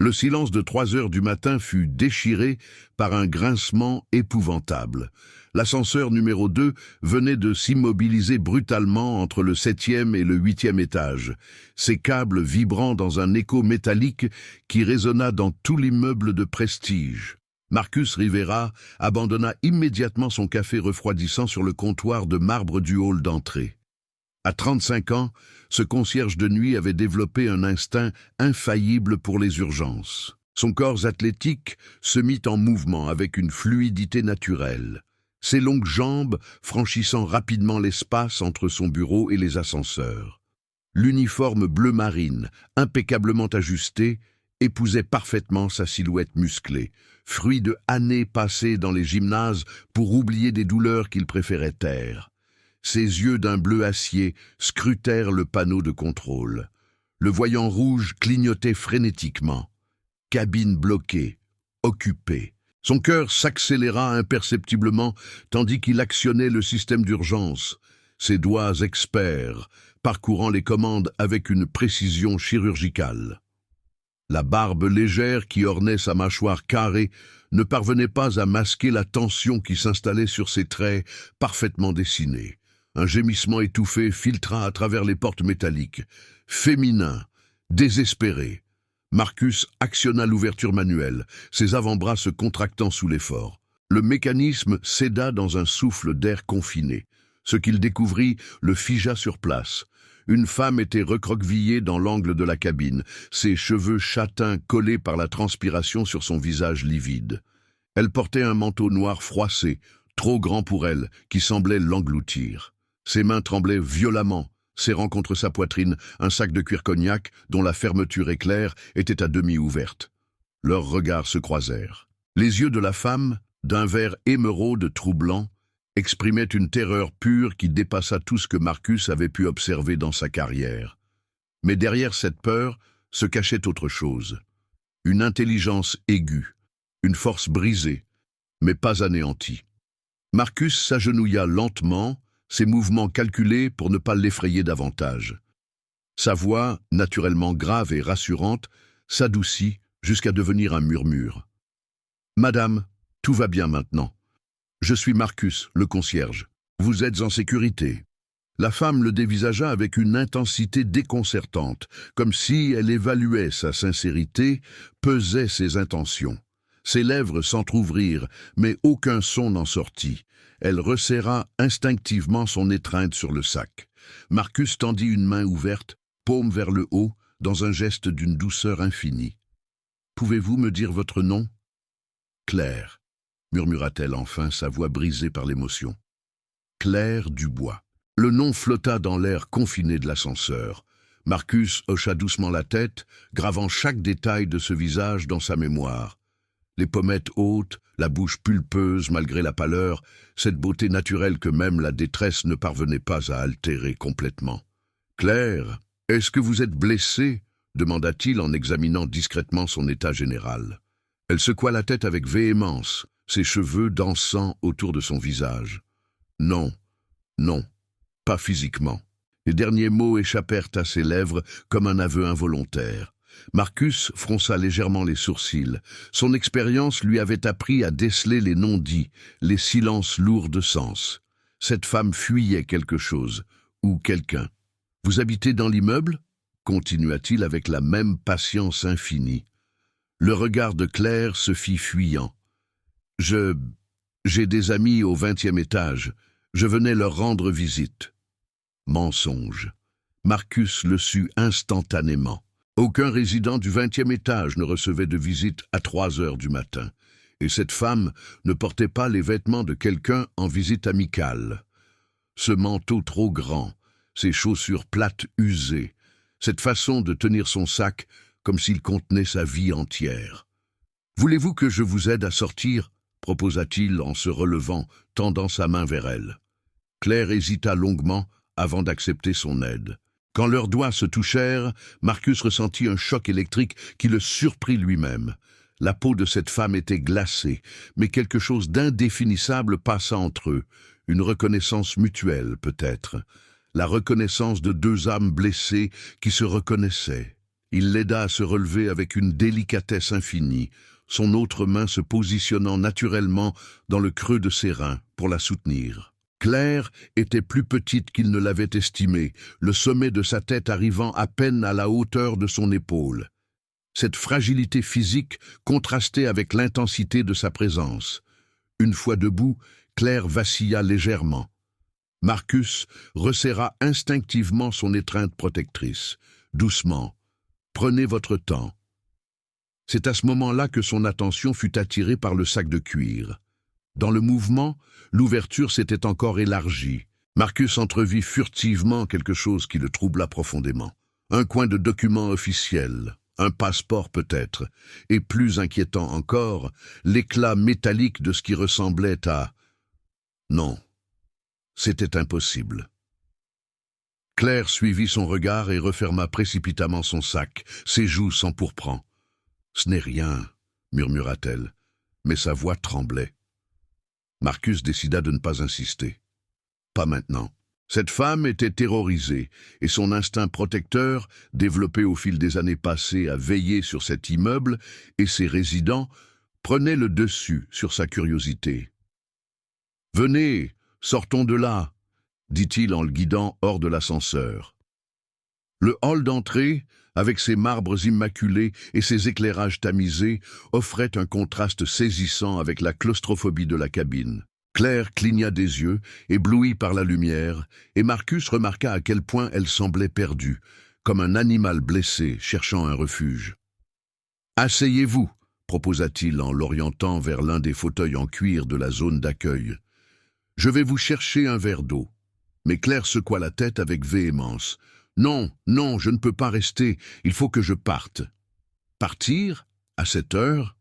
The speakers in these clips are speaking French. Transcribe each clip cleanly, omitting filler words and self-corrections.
Le silence de 3 heures du matin fut déchiré par un grincement épouvantable. L'ascenseur numéro 2 venait de s'immobiliser brutalement entre le 7e et le 8e étage, ses câbles vibrant dans un écho métallique qui résonna dans tout l'immeuble de prestige. Marcus Rivera abandonna immédiatement son café refroidissant sur le comptoir de marbre du hall d'entrée. À 35 ans, ce concierge de nuit avait développé un instinct infaillible pour les urgences. Son corps athlétique se mit en mouvement avec une fluidité naturelle, ses longues jambes franchissant rapidement l'espace entre son bureau et les ascenseurs. L'uniforme bleu marine, impeccablement ajusté, épousait parfaitement sa silhouette musclée, fruit de années passées dans les gymnases pour oublier des douleurs qu'il préférait taire. Ses yeux d'un bleu acier scrutèrent le panneau de contrôle. Le voyant rouge clignotait frénétiquement. Cabine bloquée, occupée. Son cœur s'accéléra imperceptiblement tandis qu'il actionnait le système d'urgence, ses doigts experts parcourant les commandes avec une précision chirurgicale. La barbe légère qui ornait sa mâchoire carrée ne parvenait pas à masquer la tension qui s'installait sur ses traits parfaitement dessinés. Un gémissement étouffé filtra à travers les portes métalliques. Féminin, désespéré. Marcus actionna l'ouverture manuelle, ses avant-bras se contractant sous l'effort. Le mécanisme céda dans un souffle d'air confiné. Ce qu'il découvrit le figea sur place. Une femme était recroquevillée dans l'angle de la cabine, ses cheveux châtains collés par la transpiration sur son visage livide. Elle portait un manteau noir froissé, trop grand pour elle, qui semblait l'engloutir. Ses mains tremblaient violemment, serrant contre sa poitrine un sac de cuir cognac dont la fermeture éclair était à demi ouverte. Leurs regards se croisèrent. Les yeux de la femme, d'un vert émeraude troublant, exprimaient une terreur pure qui dépassa tout ce que Marcus avait pu observer dans sa carrière. Mais derrière cette peur se cachait autre chose. Une intelligence aiguë, une force brisée, mais pas anéantie. Marcus s'agenouilla lentement, ses mouvements calculés pour ne pas l'effrayer davantage. Sa voix, naturellement grave et rassurante, s'adoucit jusqu'à devenir un murmure. « Madame, tout va bien maintenant. Je suis Marcus, le concierge. Vous êtes en sécurité. » La femme le dévisagea avec une intensité déconcertante, comme si elle évaluait sa sincérité, pesait ses intentions. Ses lèvres s'entr'ouvrirent, mais aucun son n'en sortit. Elle resserra instinctivement son étreinte sur le sac. Marcus tendit une main ouverte, paume vers le haut, dans un geste d'une douceur infinie. « Pouvez-vous me dire votre nom ?»« Claire », murmura-t-elle enfin, sa voix brisée par l'émotion. « Claire Dubois. » Le nom flotta dans l'air confiné de l'ascenseur. Marcus hocha doucement la tête, gravant chaque détail de ce visage dans sa mémoire. Les pommettes hautes, la bouche pulpeuse malgré la pâleur, cette beauté naturelle que même la détresse ne parvenait pas à altérer complètement. « Claire, est-ce que vous êtes blessée ?» demanda-t-il en examinant discrètement son état général. Elle secoua la tête avec véhémence, ses cheveux dansant autour de son visage. « Non, non, pas physiquement. » Les derniers mots échappèrent à ses lèvres comme un aveu involontaire. Marcus fronça légèrement les sourcils. Son expérience lui avait appris à déceler les non-dits, les silences lourds de sens. Cette femme fuyait quelque chose, ou quelqu'un. « Vous habitez dans l'immeuble ?» continua-t-il avec la même patience infinie. Le regard de Claire se fit fuyant. « J'ai des amis au 20e étage. Je venais leur rendre visite. » Mensonge. Marcus le sut instantanément. Aucun résident du 20e étage ne recevait de visite à 3 heures du matin, et cette femme ne portait pas les vêtements de quelqu'un en visite amicale. Ce manteau trop grand, ces chaussures plates usées, cette façon de tenir son sac comme s'il contenait sa vie entière. « Voulez-vous que je vous aide à sortir ?» proposa-t-il en se relevant, tendant sa main vers elle. Claire hésita longuement avant d'accepter son aide. Quand leurs doigts se touchèrent, Marcus ressentit un choc électrique qui le surprit lui-même. La peau de cette femme était glacée, mais quelque chose d'indéfinissable passa entre eux. Une reconnaissance mutuelle, peut-être. La reconnaissance de deux âmes blessées qui se reconnaissaient. Il l'aida à se relever avec une délicatesse infinie, son autre main se positionnant naturellement dans le creux de ses reins pour la soutenir. Claire était plus petite qu'il ne l'avait estimée, le sommet de sa tête arrivant à peine à la hauteur de son épaule. Cette fragilité physique contrastait avec l'intensité de sa présence. Une fois debout, Claire vacilla légèrement. Marcus resserra instinctivement son étreinte protectrice. Doucement, prenez votre temps. C'est à ce moment-là que son attention fut attirée par le sac de cuir. Dans le mouvement, l'ouverture s'était encore élargie. Marcus entrevit furtivement quelque chose qui le troubla profondément. Un coin de document officiel, un passeport peut-être, et plus inquiétant encore, l'éclat métallique de ce qui ressemblait à... Non, c'était impossible. Claire suivit son regard et referma précipitamment son sac, ses joues s'empourprant. « Ce n'est rien, » murmura-t-elle, mais sa voix tremblait. Marcus décida de ne pas insister. Pas maintenant. Cette femme était terrorisée, et son instinct protecteur, développé au fil des années passées à veiller sur cet immeuble et ses résidents, prenait le dessus sur sa curiosité. « Venez, sortons de là », dit-il en le guidant hors de l'ascenseur. Le hall d'entrée, avec ses marbres immaculés et ses éclairages tamisés, offrait un contraste saisissant avec la claustrophobie de la cabine. Claire cligna des yeux, éblouie par la lumière, et Marcus remarqua à quel point elle semblait perdue, comme un animal blessé cherchant un refuge. « Asseyez-vous », proposa-t-il en l'orientant vers l'un des fauteuils en cuir de la zone d'accueil. « Je vais vous chercher un verre d'eau. » Mais Claire secoua la tête avec véhémence. « Non, non, je ne peux pas rester, il faut que je parte. »« Partir? À cette heure ?»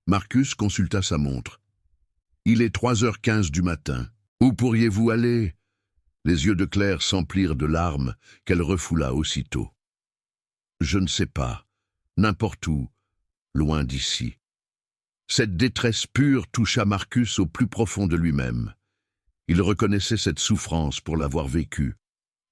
Marcus consulta sa montre. « Il est 3h15 du matin. Où pourriez-vous aller ?» Les yeux de Claire s'emplirent de larmes qu'elle refoula aussitôt. « Je ne sais pas. N'importe où. Loin d'ici. » Cette détresse pure toucha Marcus au plus profond de lui-même. Il reconnaissait cette souffrance pour l'avoir vécue.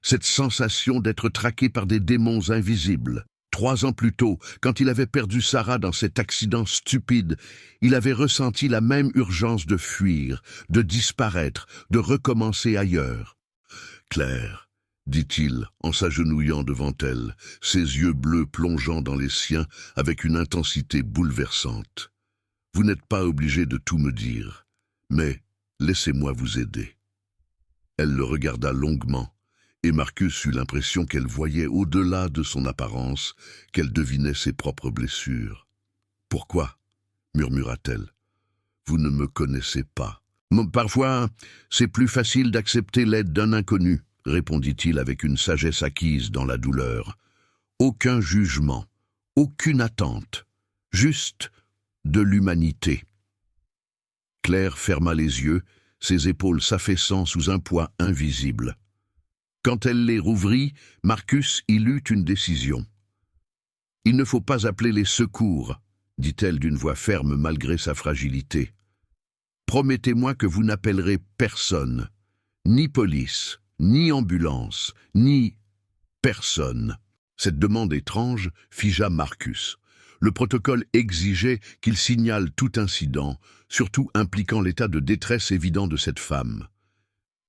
Cette sensation d'être traqué par des démons invisibles. 3 ans plus tôt, quand il avait perdu Sarah dans cet accident stupide, il avait ressenti la même urgence de fuir, de disparaître, de recommencer ailleurs. « Claire, » dit-il en s'agenouillant devant elle, ses yeux bleus plongeant dans les siens avec une intensité bouleversante. « Vous n'êtes pas obligé de tout me dire, mais laissez-moi vous aider. » Elle le regarda longuement, et Marcus eut l'impression qu'elle voyait au-delà de son apparence, qu'elle devinait ses propres blessures. « Pourquoi ?» murmura-t-elle. « Vous ne me connaissez pas. »« Parfois, c'est plus facile d'accepter l'aide d'un inconnu, » répondit-il avec une sagesse acquise dans la douleur. « Aucun jugement, aucune attente, juste de l'humanité. » Claire ferma les yeux, ses épaules s'affaissant sous un poids invisible. Quand elle les rouvrit, Marcus y eut une décision. « Il ne faut pas appeler les secours, » dit-elle d'une voix ferme malgré sa fragilité. « Promettez-moi que vous n'appellerez personne, ni police, ni ambulance, ni personne. » Cette demande étrange figea Marcus. Le protocole exigeait qu'il signale tout incident, surtout impliquant l'état de détresse évident de cette femme.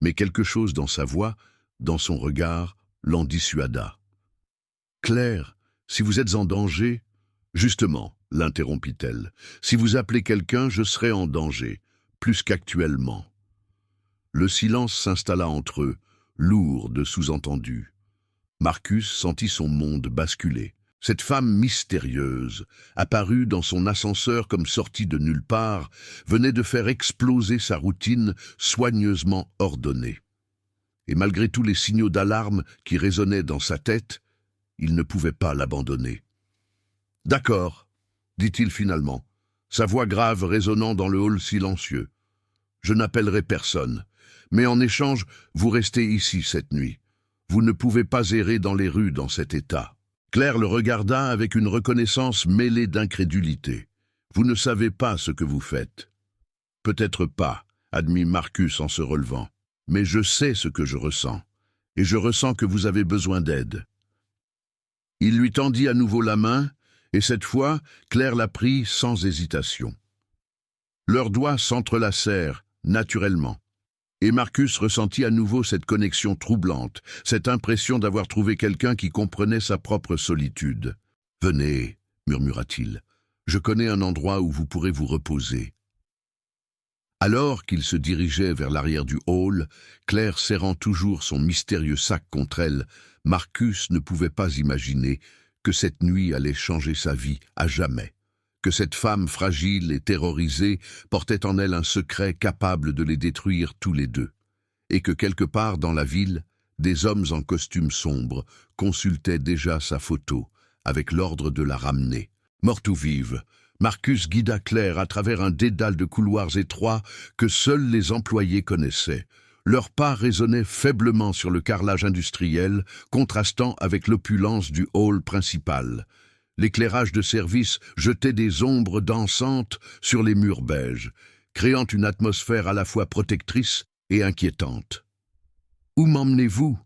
Mais quelque chose dans sa voix, dans son regard, l'en dissuada. « Claire, si vous êtes en danger... » « Justement, » l'interrompit-elle, « si vous appelez quelqu'un, je serai en danger, plus qu'actuellement. » Le silence s'installa entre eux, lourd de sous-entendus. Marcus sentit son monde basculer. Cette femme mystérieuse, apparue dans son ascenseur comme sortie de nulle part, venait de faire exploser sa routine soigneusement ordonnée. Et malgré tous les signaux d'alarme qui résonnaient dans sa tête, il ne pouvait pas l'abandonner. « D'accord, » dit-il finalement, sa voix grave résonnant dans le hall silencieux. « Je n'appellerai personne, mais en échange, vous restez ici cette nuit. Vous ne pouvez pas errer dans les rues dans cet état. » Claire le regarda avec une reconnaissance mêlée d'incrédulité. « Vous ne savez pas ce que vous faites. »« Peut-être pas, » admit Marcus en se relevant. « Mais je sais ce que je ressens, et je ressens que vous avez besoin d'aide. » Il lui tendit à nouveau la main, et cette fois, Claire la prit sans hésitation. Leurs doigts s'entrelacèrent, naturellement. Et Marcus ressentit à nouveau cette connexion troublante, cette impression d'avoir trouvé quelqu'un qui comprenait sa propre solitude. « Venez, murmura-t-il, je connais un endroit où vous pourrez vous reposer. » Alors qu'il se dirigeait vers l'arrière du hall, Claire serrant toujours son mystérieux sac contre elle, Marcus ne pouvait pas imaginer que cette nuit allait changer sa vie à jamais, que cette femme fragile et terrorisée portait en elle un secret capable de les détruire tous les deux, et que quelque part dans la ville, des hommes en costume sombre consultaient déjà sa photo, avec l'ordre de la ramener. Morte ou vive, Marcus guida Claire à travers un dédale de couloirs étroits que seuls les employés connaissaient. Leurs pas résonnaient faiblement sur le carrelage industriel, contrastant avec l'opulence du hall principal. L'éclairage de service jetait des ombres dansantes sur les murs beiges, créant une atmosphère à la fois protectrice et inquiétante. « Où m'emmenez-vous »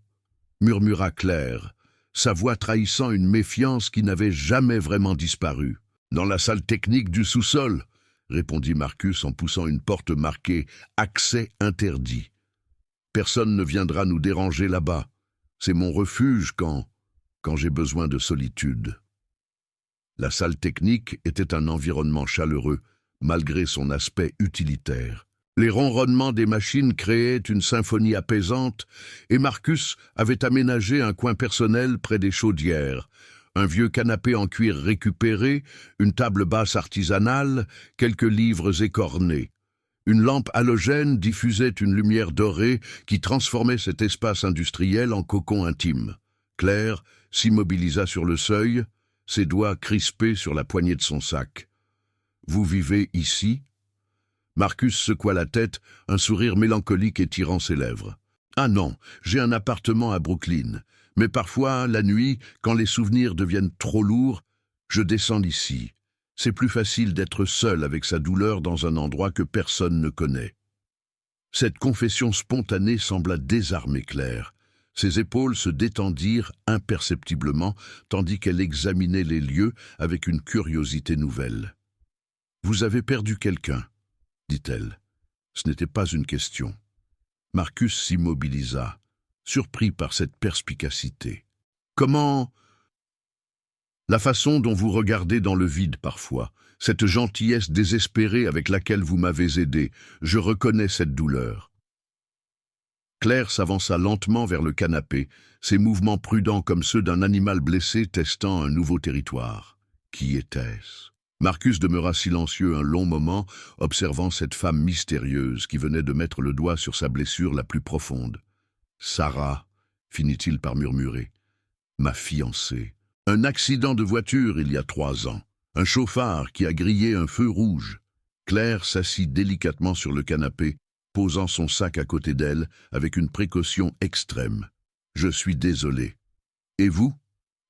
murmura Claire, sa voix trahissant une méfiance qui n'avait jamais vraiment disparu. « Dans la salle technique du sous-sol » répondit Marcus en poussant une porte marquée « Accès interdit ». « Personne ne viendra nous déranger là-bas. C'est mon refuge quand j'ai besoin de solitude. » La salle technique était un environnement chaleureux, malgré son aspect utilitaire. Les ronronnements des machines créaient une symphonie apaisante, et Marcus avait aménagé un coin personnel près des chaudières, un vieux canapé en cuir récupéré, une table basse artisanale, quelques livres écornés. Une lampe halogène diffusait une lumière dorée qui transformait cet espace industriel en cocon intime. Claire s'immobilisa sur le seuil, ses doigts crispés sur la poignée de son sac. « Vous vivez ici ?» Marcus secoua la tête, un sourire mélancolique étirant ses lèvres. « Ah non, j'ai un appartement à Brooklyn, mais parfois, la nuit, quand les souvenirs deviennent trop lourds, je descends ici. C'est plus facile d'être seul avec sa douleur dans un endroit que personne ne connaît. » Cette confession spontanée sembla désarmer Claire. Ses épaules se détendirent imperceptiblement, tandis qu'elle examinait les lieux avec une curiosité nouvelle. « Vous avez perdu quelqu'un » dit-elle. Ce n'était pas une question. Marcus s'immobilisa, surpris par cette perspicacité. « Comment ?» « La façon dont vous regardez dans le vide parfois, cette gentillesse désespérée avec laquelle vous m'avez aidé, je reconnais cette douleur. » Claire s'avança lentement vers le canapé, ses mouvements prudents comme ceux d'un animal blessé testant un nouveau territoire. Qui était-ce ? Marcus demeura silencieux un long moment, observant cette femme mystérieuse qui venait de mettre le doigt sur sa blessure la plus profonde. « Sarah » finit-il par murmurer. « Ma fiancée. Un accident de voiture il y a 3 ans. Un chauffard qui a grillé un feu rouge. » Claire s'assit délicatement sur le canapé, posant son sac à côté d'elle avec une précaution extrême. « Je suis désolé. »« Et vous ?»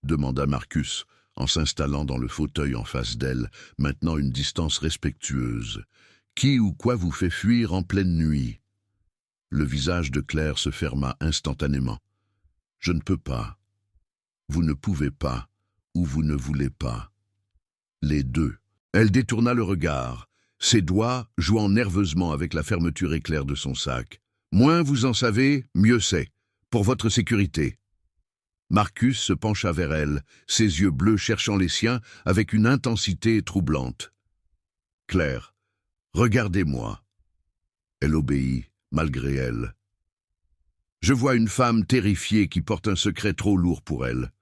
demanda Marcus, en s'installant dans le fauteuil en face d'elle, maintenant une distance respectueuse. « Qui ou quoi vous fait fuir en pleine nuit ?» Le visage de Claire se ferma instantanément. « Je ne peux pas. Vous ne pouvez pas, ou vous ne voulez pas. Les deux. » Elle détourna le regard, ses doigts jouant nerveusement avec la fermeture éclair de son sac. « Moins vous en savez, mieux c'est, pour votre sécurité. » Marcus se pencha vers elle, ses yeux bleus cherchant les siens avec une intensité troublante. « Claire, regardez-moi. » Elle obéit, malgré elle. « Je vois une femme terrifiée qui porte un secret trop lourd pour elle.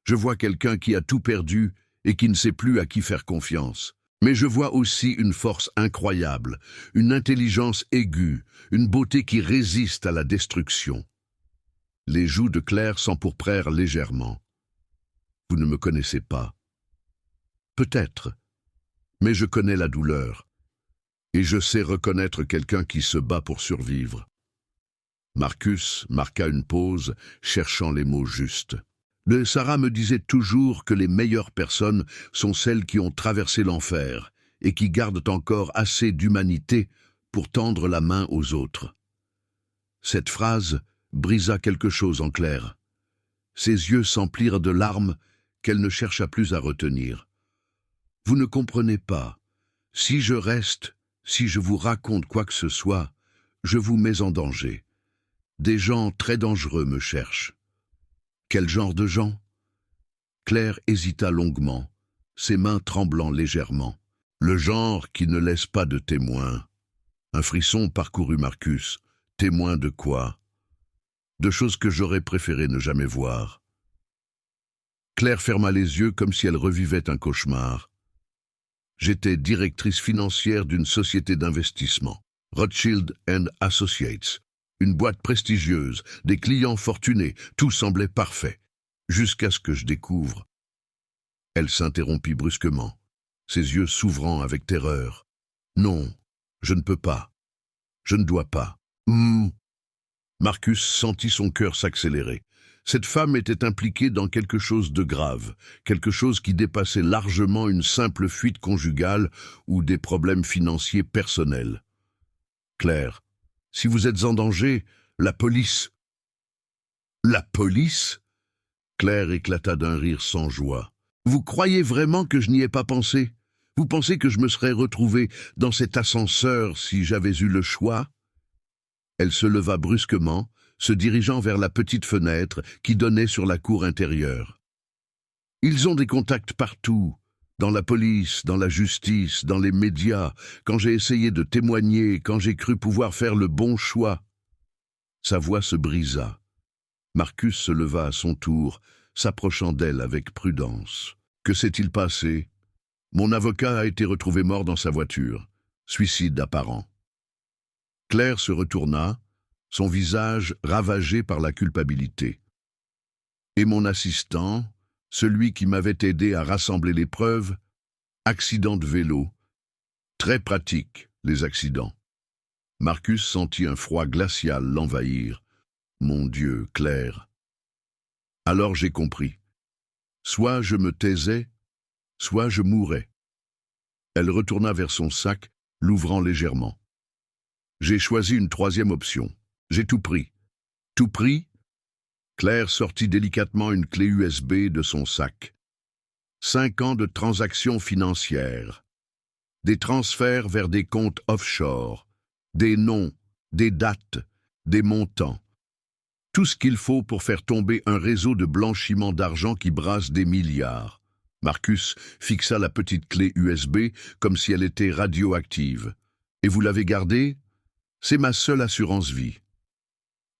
Je vois quelqu'un qui a tout perdu et qui ne sait plus à qui faire confiance. Mais je vois aussi une force incroyable, une intelligence aiguë, une beauté qui résiste à la destruction. » Les joues de Claire s'empourprèrent légèrement. « Vous ne me connaissez pas. »« Peut-être, mais je connais la douleur. Et je sais reconnaître quelqu'un qui se bat pour survivre. » Marcus marqua une pause, cherchant les mots justes. Sarah me disait toujours que les meilleures personnes sont celles qui ont traversé l'enfer et qui gardent encore assez d'humanité pour tendre la main aux autres. Cette phrase brisa quelque chose en Claire. Ses yeux s'emplirent de larmes qu'elle ne chercha plus à retenir. « Vous ne comprenez pas. Si je reste, si je vous raconte quoi que ce soit, je vous mets en danger. Des gens très dangereux me cherchent. » « Quel genre de gens ?» Claire hésita longuement, ses mains tremblant légèrement. « Le genre qui ne laisse pas de témoin. » Un frisson parcourut Marcus. Témoin de quoi? De choses que j'aurais préféré ne jamais voir. Claire ferma les yeux comme si elle revivait un cauchemar. J'étais directrice financière d'une société d'investissement, Rothschild & Associates, une boîte prestigieuse, des clients fortunés, tout semblait parfait, jusqu'à ce que je découvre. Elle s'interrompit brusquement, ses yeux s'ouvrant avec terreur. « Non, je ne peux pas. Je ne dois pas. » Marcus sentit son cœur s'accélérer. Cette femme était impliquée dans quelque chose de grave, quelque chose qui dépassait largement une simple fuite conjugale ou des problèmes financiers personnels. « Claire, si vous êtes en danger, la police... » « La police ?» Claire éclata d'un rire sans joie. « Vous croyez vraiment que je n'y ai pas pensé? Vous pensez que je me serais retrouvée dans cet ascenseur si j'avais eu le choix ?» Elle se leva brusquement, se dirigeant vers la petite fenêtre qui donnait sur la cour intérieure. « Ils ont des contacts partout, dans la police, dans la justice, dans les médias, quand j'ai essayé de témoigner, quand j'ai cru pouvoir faire le bon choix. » Sa voix se brisa. Marcus se leva à son tour, s'approchant d'elle avec prudence. « Que s'est-il passé? Mon avocat a été retrouvé mort dans sa voiture. Suicide apparent. » Claire se retourna, son visage ravagé par la culpabilité. « Et mon assistant, celui qui m'avait aidé à rassembler les preuves, accident de vélo. Très pratique, les accidents. » Marcus sentit un froid glacial l'envahir. « Mon Dieu, Claire. » Alors j'ai compris. Soit je me taisais, soit je mourais. Elle retourna vers son sac, l'ouvrant légèrement. J'ai choisi une troisième option. J'ai tout pris. Tout pris? Claire sortit délicatement une clé USB de son sac. 5 ans de transactions financières. Des transferts vers des comptes offshore. Des noms, des dates, des montants. Tout ce qu'il faut pour faire tomber un réseau de blanchiment d'argent qui brasse des milliards. Marcus fixa la petite clé USB comme si elle était radioactive. « Et vous l'avez gardée? C'est ma seule assurance vie. »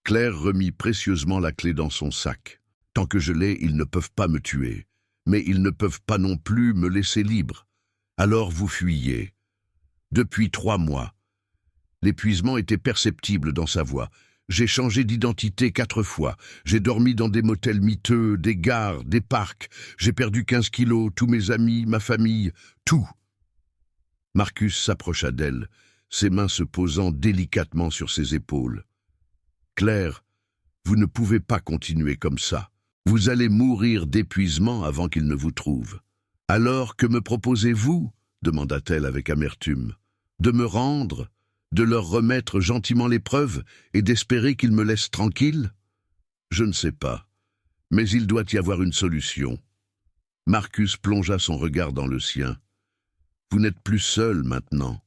Claire remit précieusement la clé dans son sac. « Tant que je l'ai, ils ne peuvent pas me tuer. Mais ils ne peuvent pas non plus me laisser libre. Alors vous fuyez. » Depuis 3 mois. L'épuisement était perceptible dans sa voix. J'ai changé d'identité 4 fois. J'ai dormi dans des motels miteux, des gares, des parcs. J'ai perdu 15 kilos, tous mes amis, ma famille, tout. Marcus s'approcha d'elle, ses mains se posant délicatement sur ses épaules. « Claire, vous ne pouvez pas continuer comme ça. Vous allez mourir d'épuisement avant qu'il ne vous trouve. »« Alors, que me proposez-vous » demanda-t-elle avec amertume. « De me rendre ? De leur remettre gentiment les preuves et d'espérer qu'ils me laissent tranquille? Je ne sais pas, mais il doit y avoir une solution. » Marcus plongea son regard dans le sien. « Vous n'êtes plus seul maintenant. »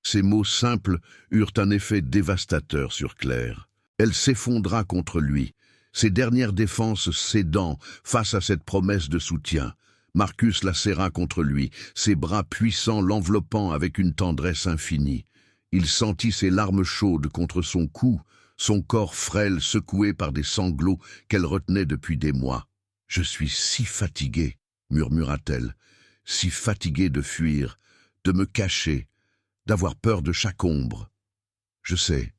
Ces mots simples eurent un effet dévastateur sur Claire. Elle s'effondra contre lui, ses dernières défenses cédant face à cette promesse de soutien. Marcus la serra contre lui, ses bras puissants l'enveloppant avec une tendresse infinie. Il sentit ses larmes chaudes contre son cou, son corps frêle secoué par des sanglots qu'elle retenait depuis des mois. « Je suis si fatiguée, » murmura-t-elle, « si fatiguée de fuir, de me cacher, d'avoir peur de chaque ombre. Je sais. »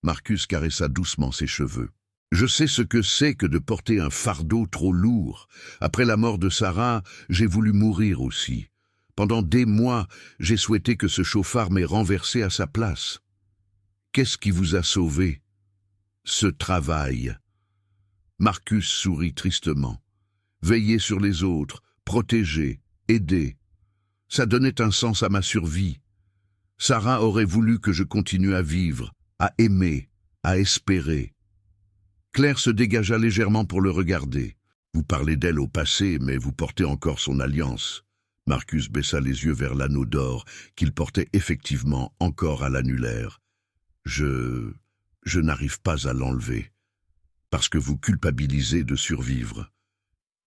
Marcus caressa doucement ses cheveux. « Je sais ce que c'est que de porter un fardeau trop lourd. Après la mort de Sarah, j'ai voulu mourir aussi. Pendant des mois, j'ai souhaité que ce chauffard m'ait renversé à sa place. Qu'est-ce qui vous a sauvé? Ce travail. » Marcus sourit tristement. Veiller sur les autres, protéger, aider. Ça donnait un sens à ma survie. Sarah aurait voulu que je continue à vivre, à aimer, à espérer. Claire se dégagea légèrement pour le regarder. « Vous parlez d'elle au passé, mais vous portez encore son alliance. Marcus baissa les yeux vers l'anneau d'or qu'il portait effectivement encore à l'annulaire. Je n'arrive pas à l'enlever, parce que vous culpabilisez de survivre.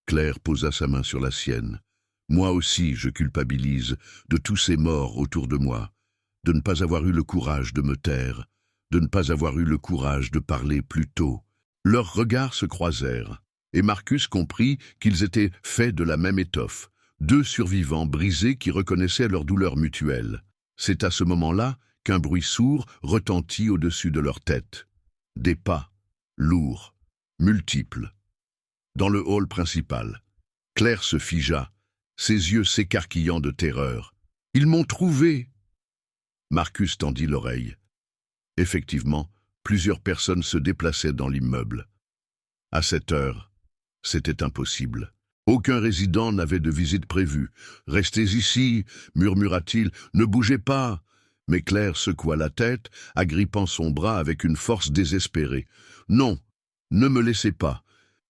Claire posa sa main sur la sienne. Moi aussi, je culpabilise de tous ces morts autour de moi, de ne pas avoir eu le courage de me taire, de ne pas avoir eu le courage de parler plus tôt. Leurs regards se croisèrent, et Marcus comprit qu'ils étaient faits de la même étoffe, deux survivants brisés qui reconnaissaient leur douleur mutuelle. C'est à ce moment-là qu'un bruit sourd retentit au-dessus de leur tête. Des pas, lourds, multiples. Dans le hall principal, Claire se figea, ses yeux s'écarquillant de terreur. « Ils m'ont trouvé !» Marcus tendit l'oreille. Effectivement, plusieurs personnes se déplaçaient dans l'immeuble. À cette heure, c'était impossible. Aucun résident n'avait de visite prévue. « Restez ici !» murmura-t-il. « Ne bougez pas !» Mais Claire secoua la tête, agrippant son bras avec une force désespérée. « Non, ne me laissez pas.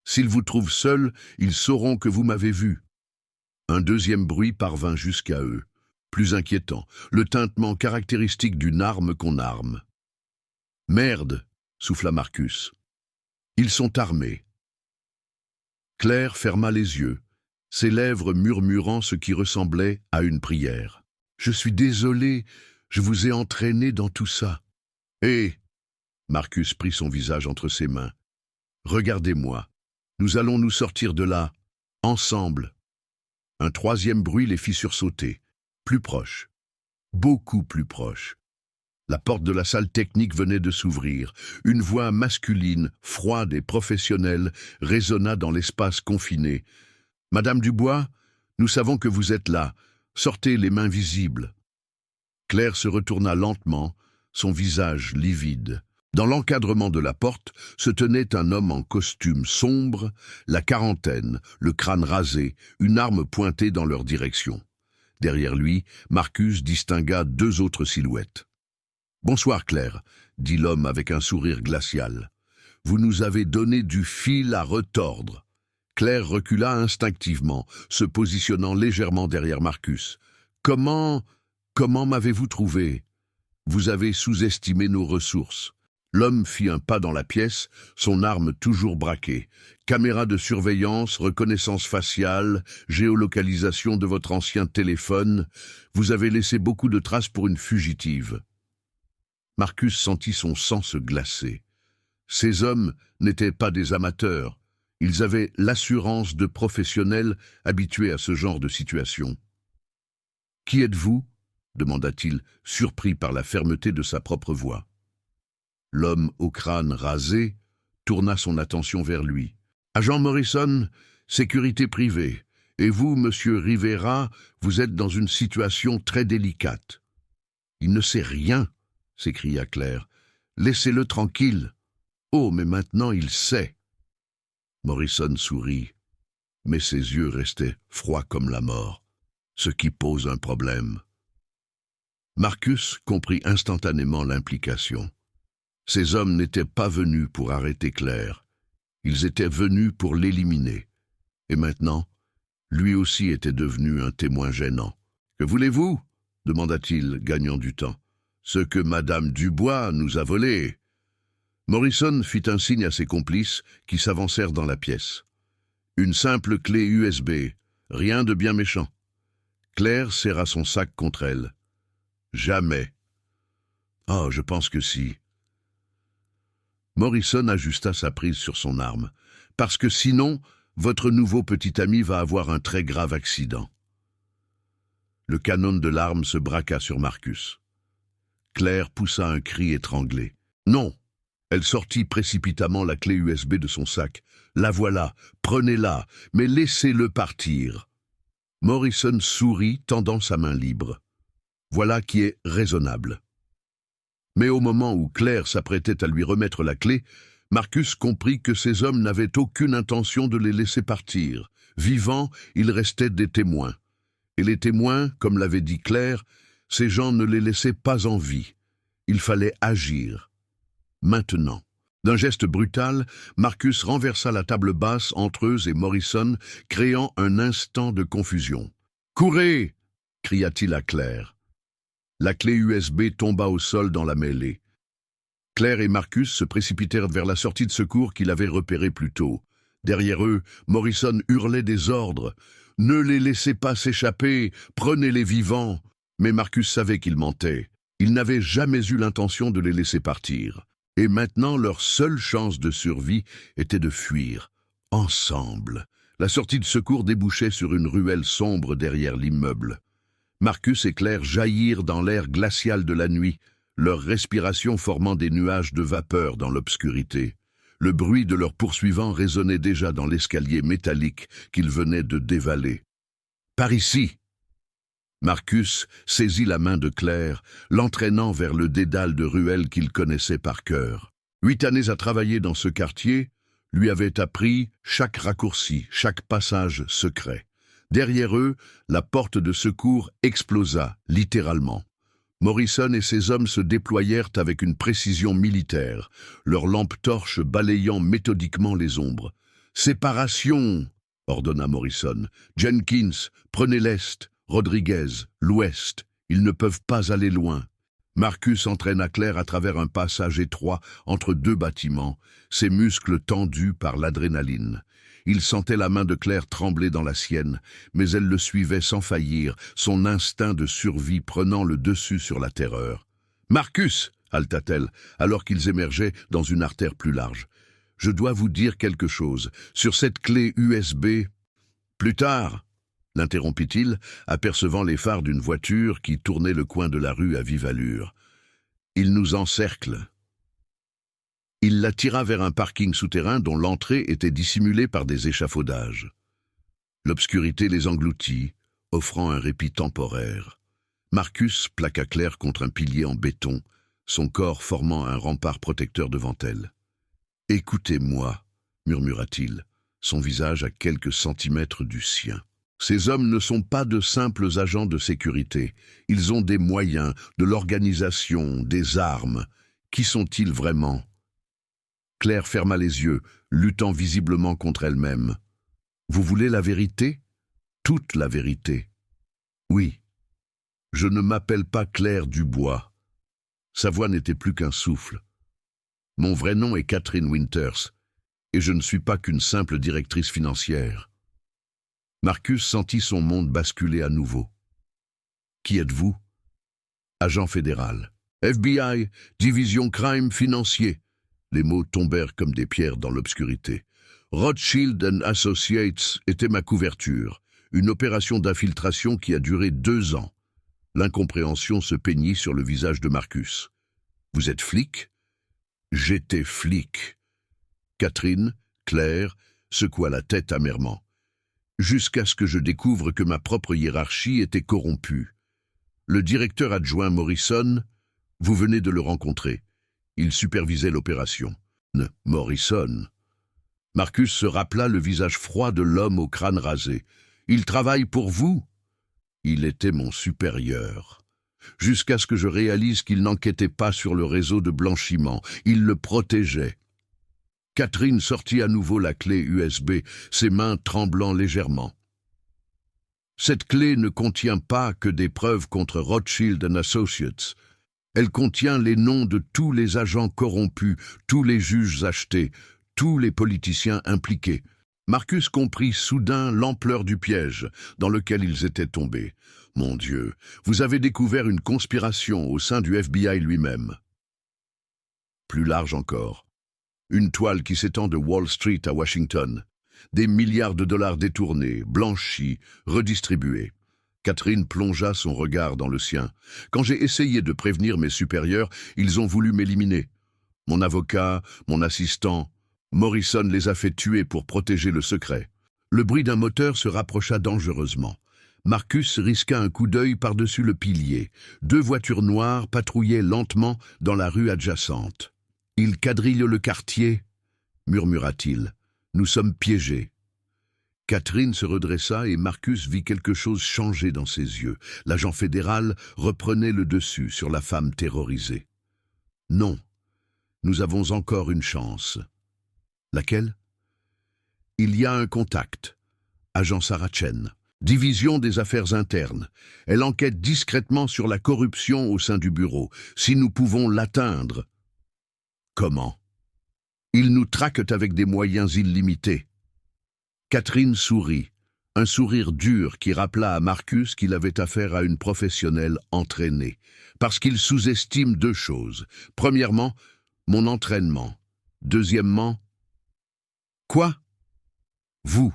S'ils vous trouvent seul, ils sauront que vous m'avez vu. » Un deuxième bruit parvint jusqu'à eux, plus inquiétant, le tintement caractéristique d'une arme qu'on arme. « Merde !» souffla Marcus. « Ils sont armés. » Claire ferma les yeux, ses lèvres murmurant ce qui ressemblait à une prière. « Je suis désolé, je vous ai entraîné dans tout ça. »« Hé !» Marcus prit son visage entre ses mains. « Regardez-moi, nous allons nous sortir de là, ensemble. » Un troisième bruit les fit sursauter, plus proche, beaucoup plus proche. La porte de la salle technique venait de s'ouvrir. Une voix masculine, froide et professionnelle, résonna dans l'espace confiné. « Madame Dubois, nous savons que vous êtes là. Sortez les mains visibles. » Claire se retourna lentement, son visage livide. Dans l'encadrement de la porte se tenait un homme en costume sombre, la quarantaine, le crâne rasé, une arme pointée dans leur direction. Derrière lui, Marcus distingua deux autres silhouettes. « Bonsoir Claire, » dit l'homme avec un sourire glacial. « Vous nous avez donné du fil à retordre. » Claire recula instinctivement, se positionnant légèrement derrière Marcus. « Comment m'avez-vous trouvé? Vous avez sous-estimé nos ressources. » L'homme fit un pas dans la pièce, son arme toujours braquée. Caméra de surveillance, reconnaissance faciale, géolocalisation de votre ancien téléphone. Vous avez laissé beaucoup de traces pour une fugitive. Marcus sentit son sang se glacer. Ces hommes n'étaient pas des amateurs. Ils avaient l'assurance de professionnels habitués à ce genre de situation. « Qui êtes-vous » demanda-t-il, surpris par la fermeté de sa propre voix. L'homme au crâne rasé tourna son attention vers lui. « Agent Morrison, sécurité privée. Et vous, monsieur Rivera, vous êtes dans une situation très délicate. »« Il ne sait rien, » s'écria Claire. « Laissez-le tranquille. »« Oh, mais maintenant il sait. » Morrison sourit, mais ses yeux restaient froids comme la mort, ce qui pose un problème. Marcus comprit instantanément l'implication. Ces hommes n'étaient pas venus pour arrêter Claire. Ils étaient venus pour l'éliminer. Et maintenant, lui aussi était devenu un témoin gênant. « Que voulez-vous » demanda-t-il, gagnant du temps. « Ce que Madame Dubois nous a volé. » Morrison fit un signe à ses complices qui s'avancèrent dans la pièce. Une simple clé USB, rien de bien méchant. Claire serra son sac contre elle. « Jamais. »« Oh, je pense que si. » Morrison ajusta sa prise sur son arme. « Parce que sinon, votre nouveau petit ami va avoir un très grave accident. » Le canon de l'arme se braqua sur Marcus. Claire poussa un cri étranglé. « Non !» Elle sortit précipitamment la clé USB de son sac. « La voilà, prenez-la, mais laissez-le partir. » Morrison sourit, tendant sa main libre. Voilà qui est raisonnable. Mais au moment où Claire s'apprêtait à lui remettre la clé, Marcus comprit que ces hommes n'avaient aucune intention de les laisser partir. Vivants, ils restaient des témoins. Et les témoins, comme l'avait dit Claire, ces gens ne les laissaient pas en vie. Il fallait agir. Maintenant. D'un geste brutal, Marcus renversa la table basse entre eux et Morrison, créant un instant de confusion. « Courez !» cria-t-il à Claire. La clé USB tomba au sol dans la mêlée. Claire et Marcus se précipitèrent vers la sortie de secours qu'il avait repérée plus tôt. Derrière eux, Morrison hurlait des ordres. « Ne les laissez pas s'échapper, prenez-les vivants !» Mais Marcus savait qu'il mentait. Il n'avait jamais eu l'intention de les laisser partir. Et maintenant, leur seule chance de survie était de fuir, ensemble. La sortie de secours débouchait sur une ruelle sombre derrière l'immeuble. Marcus et Claire jaillirent dans l'air glacial de la nuit, leur respiration formant des nuages de vapeur dans l'obscurité. Le bruit de leurs poursuivants résonnait déjà dans l'escalier métallique qu'ils venaient de dévaler. « Par ici !» Marcus saisit la main de Claire, l'entraînant vers le dédale de ruelles qu'il connaissait par cœur. 8 années à travailler dans ce quartier lui avaient appris chaque raccourci, chaque passage secret. Derrière eux, la porte de secours explosa, littéralement. Morrison et ses hommes se déployèrent avec une précision militaire, leurs lampes torches balayant méthodiquement les ombres. « Séparation !» ordonna Morrison. « Jenkins, prenez l'est. Rodriguez, l'ouest, ils ne peuvent pas aller loin. » Marcus entraîna Claire à travers un passage étroit entre 2 bâtiments, ses muscles tendus par l'adrénaline. Il sentait la main de Claire trembler dans la sienne, mais elle le suivait sans faillir, son instinct de survie prenant le dessus sur la terreur. « Marcus !» halta-t-elle, alors qu'ils émergeaient dans une artère plus large. « Je dois vous dire quelque chose. Sur cette clé USB... » « Plus tard !» l'interrompit-il, apercevant les phares d'une voiture qui tournait le coin de la rue à vive allure. « Ils nous encerclent. » Il la tira vers un parking souterrain dont l'entrée était dissimulée par des échafaudages. L'obscurité les engloutit, offrant un répit temporaire. Marcus plaqua Claire contre un pilier en béton, son corps formant un rempart protecteur devant elle. « Écoutez-moi, » murmura-t-il, son visage à quelques centimètres du sien. Ces hommes ne sont pas de simples agents de sécurité. Ils ont des moyens, de l'organisation, des armes. Qui sont-ils vraiment ? Claire ferma les yeux, luttant visiblement contre elle-même. « Vous voulez la vérité ? Toute la vérité ? » « Oui. Je ne m'appelle pas Claire Dubois. » Sa voix n'était plus qu'un souffle. « Mon vrai nom est Catherine Winters, et je ne suis pas qu'une simple directrice financière. » Marcus sentit son monde basculer à nouveau. « Qui êtes-vous » ? « Agent fédéral. FBI, division crime financier. » Les mots tombèrent comme des pierres dans l'obscurité. « Rothschild & Associates était ma couverture, une opération d'infiltration qui a duré 2 ans. » L'incompréhension se peignit sur le visage de Marcus. « Vous êtes flic » ? « J'étais flic. » Catherine, Claire, secoua la tête amèrement. « Jusqu'à ce que je découvre que ma propre hiérarchie était corrompue. Le directeur adjoint Morrison, vous venez de le rencontrer. Il supervisait l'opération. Morrison. » Marcus se rappela le visage froid de l'homme au crâne rasé. « Il travaille pour vous ?» Il était mon supérieur. Jusqu'à ce que je réalise qu'il n'enquêtait pas sur le réseau de blanchiment. Il le protégeait. Catherine sortit à nouveau la clé USB, ses mains tremblant légèrement. « Cette clé ne contient pas que des preuves contre Rothschild & Associates. Elle contient les noms de tous les agents corrompus, tous les juges achetés, tous les politiciens impliqués. » Marcus comprit soudain l'ampleur du piège dans lequel ils étaient tombés. « Mon Dieu, vous avez découvert une conspiration au sein du FBI lui-même. » Plus large encore. Une toile qui s'étend de Wall Street à Washington. Des milliards de dollars détournés, blanchis, redistribués. Catherine plongea son regard dans le sien. « Quand j'ai essayé de prévenir mes supérieurs, ils ont voulu m'éliminer. Mon avocat, mon assistant, Morrison les a fait tuer pour protéger le secret. » Le bruit d'un moteur se rapprocha dangereusement. Marcus risqua un coup d'œil par-dessus le pilier. 2 voitures noires patrouillaient lentement dans la rue adjacente. « Ils quadrillent le quartier, » murmura-t-il. « Nous sommes piégés. » Catherine se redressa et Marcus vit quelque chose changer dans ses yeux. L'agent fédéral reprenait le dessus sur la femme terrorisée. « Non, Nous avons encore une chance. Laquelle? Il y a un contact. Agent Sarah Chen. Division des affaires internes. Elle enquête discrètement sur la corruption au sein du bureau. Si nous pouvons l'atteindre. Comment? Ils nous traquent avec des moyens illimités. Catherine sourit. Un sourire dur qui rappela à Marcus qu'il avait affaire à une professionnelle entraînée. Parce qu'il sous-estime deux choses. Premièrement, mon entraînement. Deuxièmement, quoi? Vous.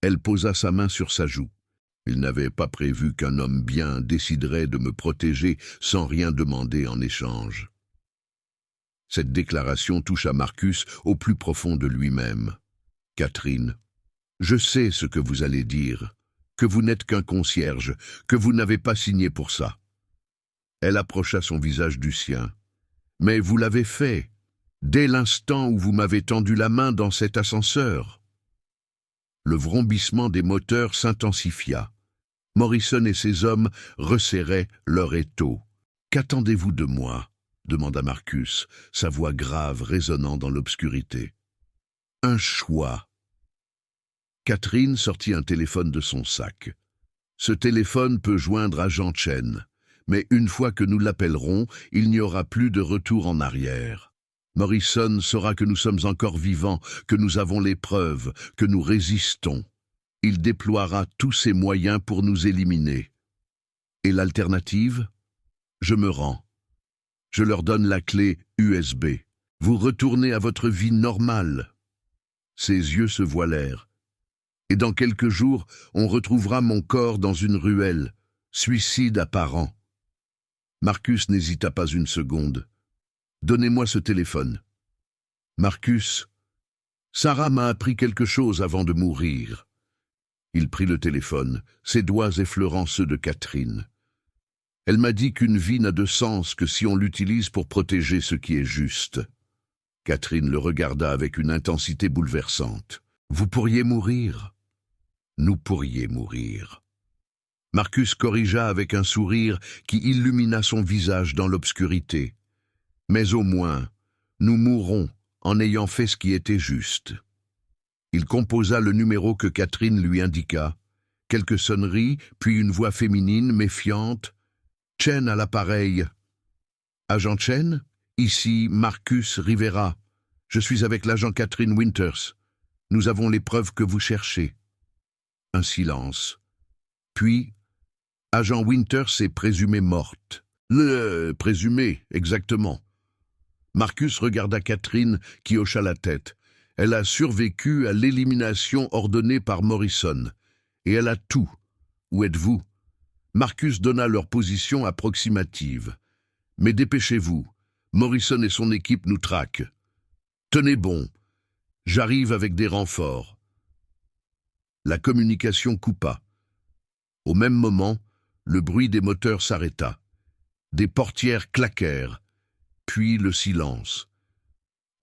Elle posa sa main sur sa joue. Il n'avait pas prévu qu'un homme bien déciderait de me protéger sans rien demander en échange. Cette déclaration toucha Marcus au plus profond de lui-même. Catherine, je sais ce que vous allez dire, que vous n'êtes qu'un concierge, que vous n'avez pas signé pour ça. Elle approcha son visage du sien. Mais vous l'avez fait, dès l'instant où vous m'avez tendu la main dans cet ascenseur. Le vrombissement des moteurs s'intensifia. Morrison et ses hommes resserraient leur étau. « Qu'attendez-vous de moi ?» demanda Marcus, sa voix grave résonnant dans l'obscurité. « Un choix. » Catherine sortit un téléphone de son sac. « Ce téléphone peut joindre agent Chen, mais une fois que nous l'appellerons, il n'y aura plus de retour en arrière. Morrison saura que nous sommes encore vivants, que nous avons les preuves, que nous résistons. Il déploiera tous ses moyens pour nous éliminer. Et l'alternative? Je me rends. Je leur donne la clé USB. Vous retournez à votre vie normale. » Ses yeux se voilèrent. « Et dans quelques jours, on retrouvera mon corps dans une ruelle. Suicide apparent. » Marcus n'hésita pas une seconde. « Donnez-moi ce téléphone. » Marcus, Sarah m'a appris quelque chose avant de mourir. Il prit le téléphone, ses doigts effleurant ceux de Catherine. Elle m'a dit qu'une vie n'a de sens que si on l'utilise pour protéger ce qui est juste. Catherine le regarda avec une intensité bouleversante. « Vous pourriez mourir. Nous pourriez mourir. » Marcus corrigea avec un sourire qui illumina son visage dans l'obscurité. « Mais au moins, nous mourrons en ayant fait ce qui était juste. » Il composa le numéro que Catherine lui indiqua. Quelques sonneries, puis une voix féminine, méfiante. « Chen à l'appareil. »« Agent Chen, ici Marcus Rivera. Je suis avec l'agent Catherine Winters. Nous avons les preuves que vous cherchez. » Un silence. Puis, « Agent Winters est présumée morte. »« Présumée, exactement. » Marcus regarda Catherine qui hocha la tête. Elle a survécu à l'élimination ordonnée par Morrison. Et elle a tout. Où êtes-vous? Marcus donna leur position approximative. Mais dépêchez-vous. Morrison et son équipe nous traquent. Tenez bon. J'arrive avec des renforts. La communication coupa. Au même moment, le bruit des moteurs s'arrêta. Des portières claquèrent. Puis le silence.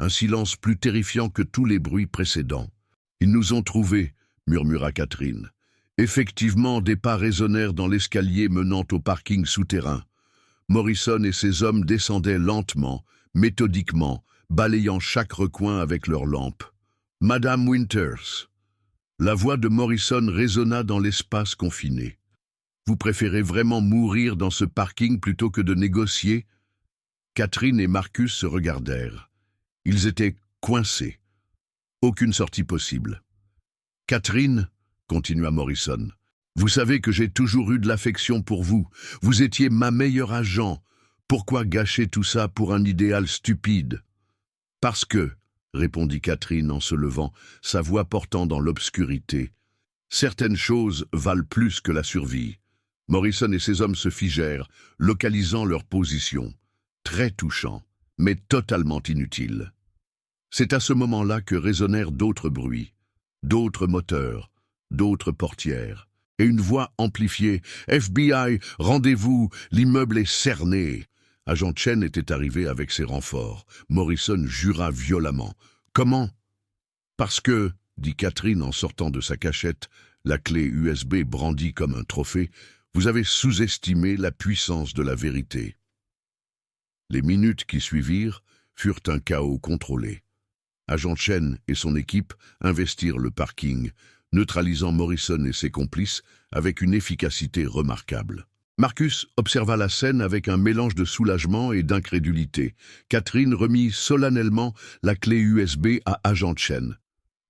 Un silence plus terrifiant que tous les bruits précédents. « Ils nous ont trouvés », murmura Catherine. Effectivement, des pas résonnèrent dans l'escalier menant au parking souterrain. Morrison et ses hommes descendaient lentement, méthodiquement, balayant chaque recoin avec leurs lampes. « Madame Winters !» La voix de Morrison résonna dans l'espace confiné. « Vous préférez vraiment mourir dans ce parking plutôt que de négocier ?» Catherine et Marcus se regardèrent. Ils étaient coincés. Aucune sortie possible. « Catherine, » continua Morrison, « vous savez que j'ai toujours eu de l'affection pour vous. Vous étiez ma meilleure agent. Pourquoi gâcher tout ça pour un idéal stupide ?»« Parce que, » répondit Catherine en se levant, sa voix portant dans l'obscurité, « certaines choses valent plus que la survie. » Morrison et ses hommes se figèrent, localisant leur position. Très touchant, mais totalement inutile. C'est à ce moment-là que résonnèrent d'autres bruits, d'autres moteurs, d'autres portières, et une voix amplifiée. « FBI, rendez-vous, l'immeuble est cerné !» Agent Chen était arrivé avec ses renforts. Morrison jura violemment. « Comment ?»« Parce que, » dit Catherine en sortant de sa cachette, la clé USB brandie comme un trophée, « vous avez sous-estimé la puissance de la vérité. » Les minutes qui suivirent furent un chaos contrôlé. Agent Chen et son équipe investirent le parking, neutralisant Morrison et ses complices avec une efficacité remarquable. Marcus observa la scène avec un mélange de soulagement et d'incrédulité. Catherine remit solennellement la clé USB à Agent Chen.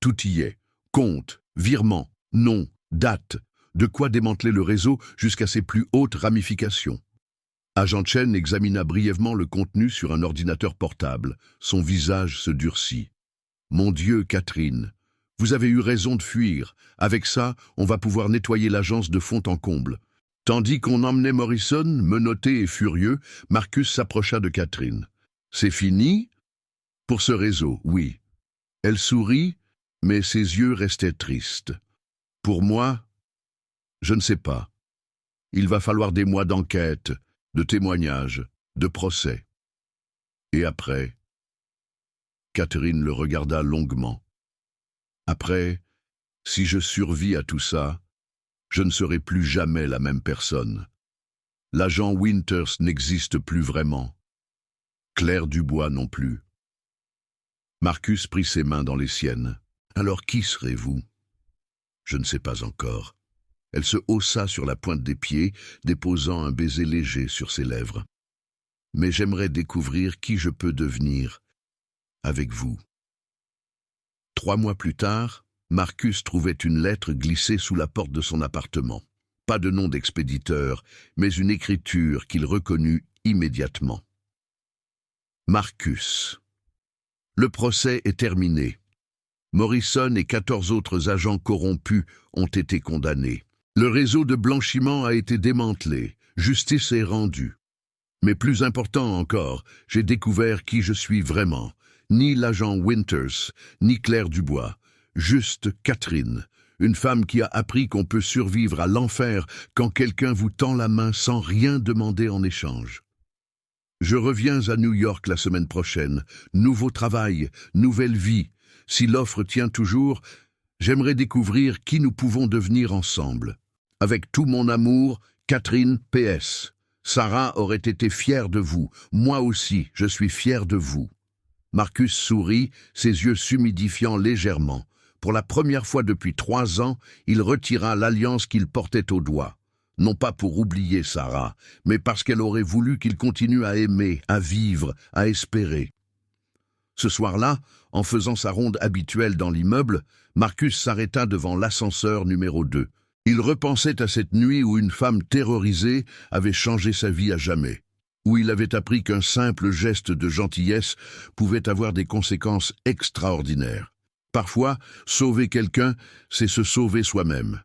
Tout y est. Compte, virement, nom, date, de quoi démanteler le réseau jusqu'à ses plus hautes ramifications. Agent Chen examina brièvement le contenu sur un ordinateur portable. Son visage se durcit. « Mon Dieu, Catherine, vous avez eu raison de fuir. Avec ça, on va pouvoir nettoyer l'agence de fond en comble. » Tandis qu'on emmenait Morrison, menotté et furieux, Marcus s'approcha de Catherine. « C'est fini ?»« Pour ce réseau, oui. » Elle sourit, mais ses yeux restaient tristes. « Pour moi, je ne sais pas. Il va falloir des mois d'enquête, de témoignages, de procès. » Et après, Catherine le regarda longuement. « Après, si je survis à tout ça, je ne serai plus jamais la même personne. L'agent Winters n'existe plus vraiment. Claire Dubois non plus. » Marcus prit ses mains dans les siennes. « Alors qui serez-vous ?»« Je ne sais pas encore. » Elle se haussa sur la pointe des pieds, déposant un baiser léger sur ses lèvres. « Mais j'aimerais découvrir qui je peux devenir avec vous. » 3 mois plus tard, Marcus trouvait une lettre glissée sous la porte de son appartement. Pas de nom d'expéditeur, mais une écriture qu'il reconnut immédiatement. Marcus. Le procès est terminé. Morrison et 14 autres agents corrompus ont été condamnés. Le réseau de blanchiment a été démantelé. Justice est rendue. Mais plus important encore, j'ai découvert qui je suis vraiment. Ni l'agent Winters, ni Claire Dubois. Juste Catherine, une femme qui a appris qu'on peut survivre à l'enfer quand quelqu'un vous tend la main sans rien demander en échange. Je reviens à New York la semaine prochaine. Nouveau travail, nouvelle vie. Si l'offre tient toujours, j'aimerais découvrir qui nous pouvons devenir ensemble. Avec tout mon amour, Catherine PS. Sarah aurait été fière de vous. Moi aussi, je suis fier de vous. Marcus sourit, ses yeux s'humidifiant légèrement. Pour la première fois depuis 3 ans, il retira l'alliance qu'il portait au doigt. Non pas pour oublier Sarah, mais parce qu'elle aurait voulu qu'il continue à aimer, à vivre, à espérer. Ce soir-là, en faisant sa ronde habituelle dans l'immeuble, Marcus s'arrêta devant l'ascenseur numéro 2. Il repensait à cette nuit où une femme terrorisée avait changé sa vie à jamais, où il avait appris qu'un simple geste de gentillesse pouvait avoir des conséquences extraordinaires. Parfois, sauver quelqu'un, c'est se sauver soi-même.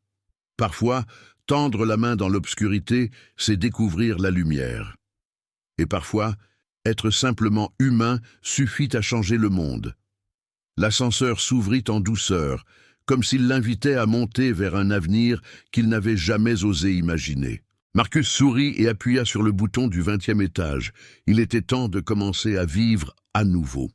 Parfois, tendre la main dans l'obscurité, c'est découvrir la lumière. Et parfois, être simplement humain suffit à changer le monde. L'ascenseur s'ouvrit en douceur, comme s'il l'invitait à monter vers un avenir qu'il n'avait jamais osé imaginer. Marcus sourit et appuya sur le bouton du 20e étage. Il était temps de commencer à vivre à nouveau.